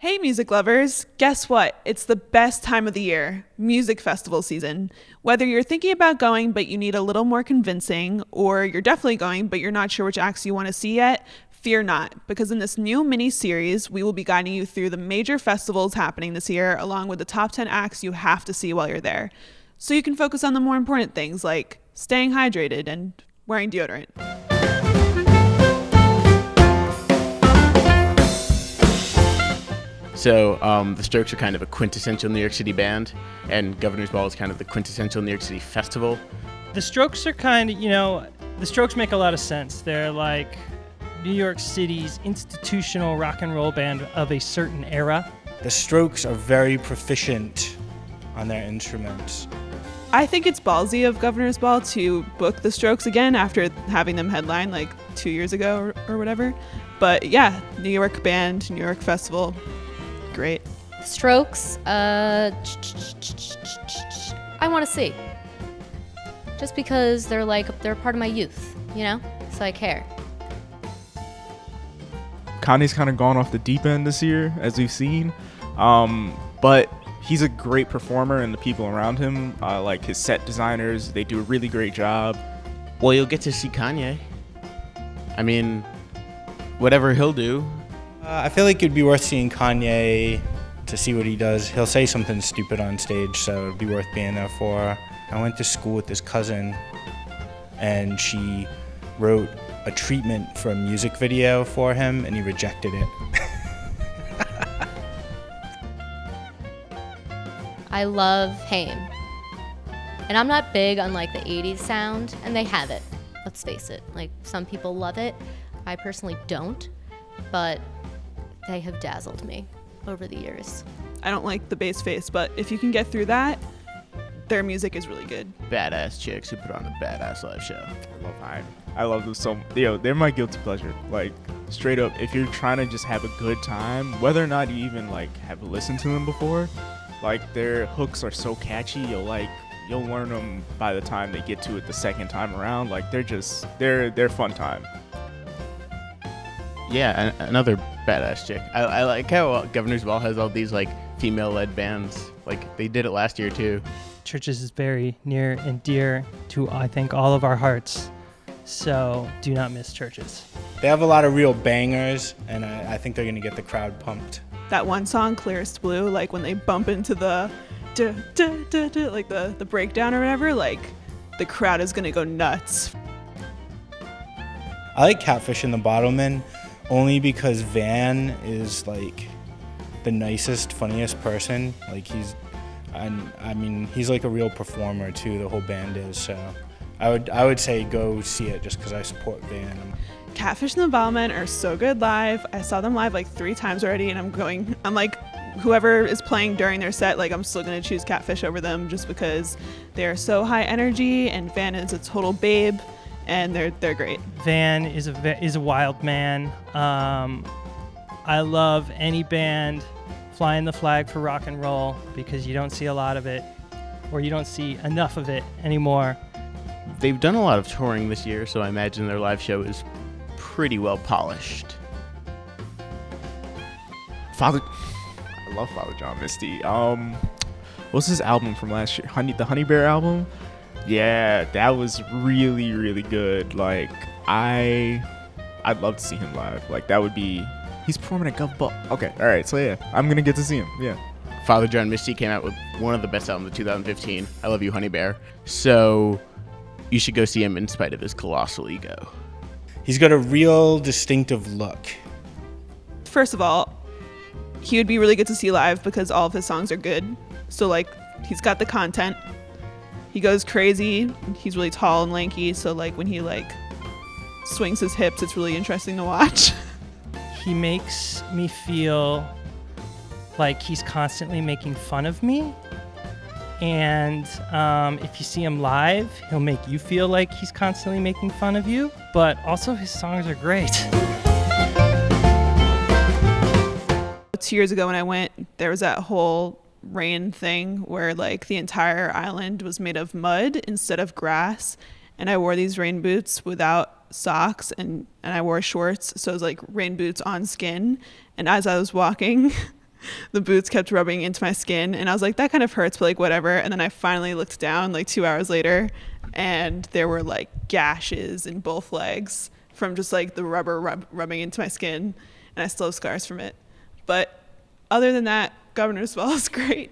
Hey, music lovers! Guess what? It's the best time of the year, music festival season. Whether you're thinking about going but you need a little more convincing, or you're definitely going but you're not sure which acts you want to see yet, fear not, because in this new mini-series, we will be guiding you through the major festivals happening this year, along with the top 10 acts you have to see while you're there. So you can focus on the more important things like staying hydrated and wearing deodorant. So the Strokes are kind of a quintessential New York City band, and Governor's Ball is kind of the quintessential New York City festival. The Strokes are kind of, the Strokes make a lot of sense. They're like New York City's institutional rock and roll band of a certain era. The Strokes are very proficient on their instruments. I think it's ballsy of Governor's Ball to book the Strokes again after having them headline like 2 years ago or whatever. But yeah, New York band, New York festival. Great. Strokes, I want to see. Just because they're part of my youth, so I care. Kanye's kind of gone off the deep end this year, as we've seen. But he's a great performer, and the people around him, like his set designers, they do a really great job. Well, you'll get to see Kanye. I mean, whatever he'll do. I feel like it'd be worth seeing Kanye to see what he does. He'll say something stupid on stage, so it'd be worth being there for. I went to school with this cousin, and she wrote a treatment for a music video for him, and he rejected it. I love Haim. And I'm not big on the 80s sound, and they have it. Let's face it. Some people love it. I personally don't, but they have dazzled me over the years. I don't like the bass face, but if you can get through that, their music is really good. Badass chicks who put on a badass live show. I love Hyde. I love them so. They're my guilty pleasure. Straight up, if you're trying to just have a good time, whether or not you even have listened to them before, their hooks are so catchy. You'll learn them by the time they get to it the second time around. They're fun time. Yeah, another badass chick. I like how Governor's Ball has all these female-led bands. They did it last year too. Churches is very near and dear to, I think, all of our hearts. So do not miss Churches. They have a lot of real bangers, and I think they're going to get the crowd pumped. That one song, Clearest Blue, when they bump into the the breakdown or whatever, the crowd is going to go nuts. I like Catfish and the Bottlemen only because Van is the nicest, funniest person. He's a real performer too. The whole band is. So I would say go see it just because I support Van. Catfish and the Bottlemen are so good live. I saw them live 3 times already, and I'm whoever is playing during their set, I'm still gonna choose Catfish over them just because they're so high energy, and Van is a total babe, and they're great. Van is a wild man. I love any band flying the flag for rock and roll because you don't see a lot of it, or you don't see enough of it anymore. They've done a lot of touring this year, so I imagine their live show is pretty well polished. I love Father John Misty. What's his album from last year? The Honey Bear album? Yeah, that was really, really good. I'd love to see him live. That would be. He's performing at Gov Ball. Okay, all right. So yeah, I'm gonna get to see him. Yeah. Father John Misty came out with one of the best albums of 2015. I Love You, Honey Bear. So you should go see him in spite of his colossal ego. He's got a real distinctive look. First of all, he would be really good to see live because all of his songs are good. So he's got the content. He goes crazy. He's really tall and lanky, so when he swings his hips, it's really interesting to watch. He makes me feel like he's constantly making fun of me. And if you see him live, he'll make you feel like he's constantly making fun of you. But also his songs are great. 2 years ago when I went, there was that whole rain thing where the entire island was made of mud instead of grass, and I wore these rain boots without socks and I wore shorts, so it was rain boots on skin, and as I was walking the boots kept rubbing into my skin, and I was like, that kind of hurts, but like whatever. And then I finally looked down like 2 hours later, and there were like gashes in both legs from just like the rubber rubbing into my skin, and I still have scars from it. But other than that, Governor's Ball is great.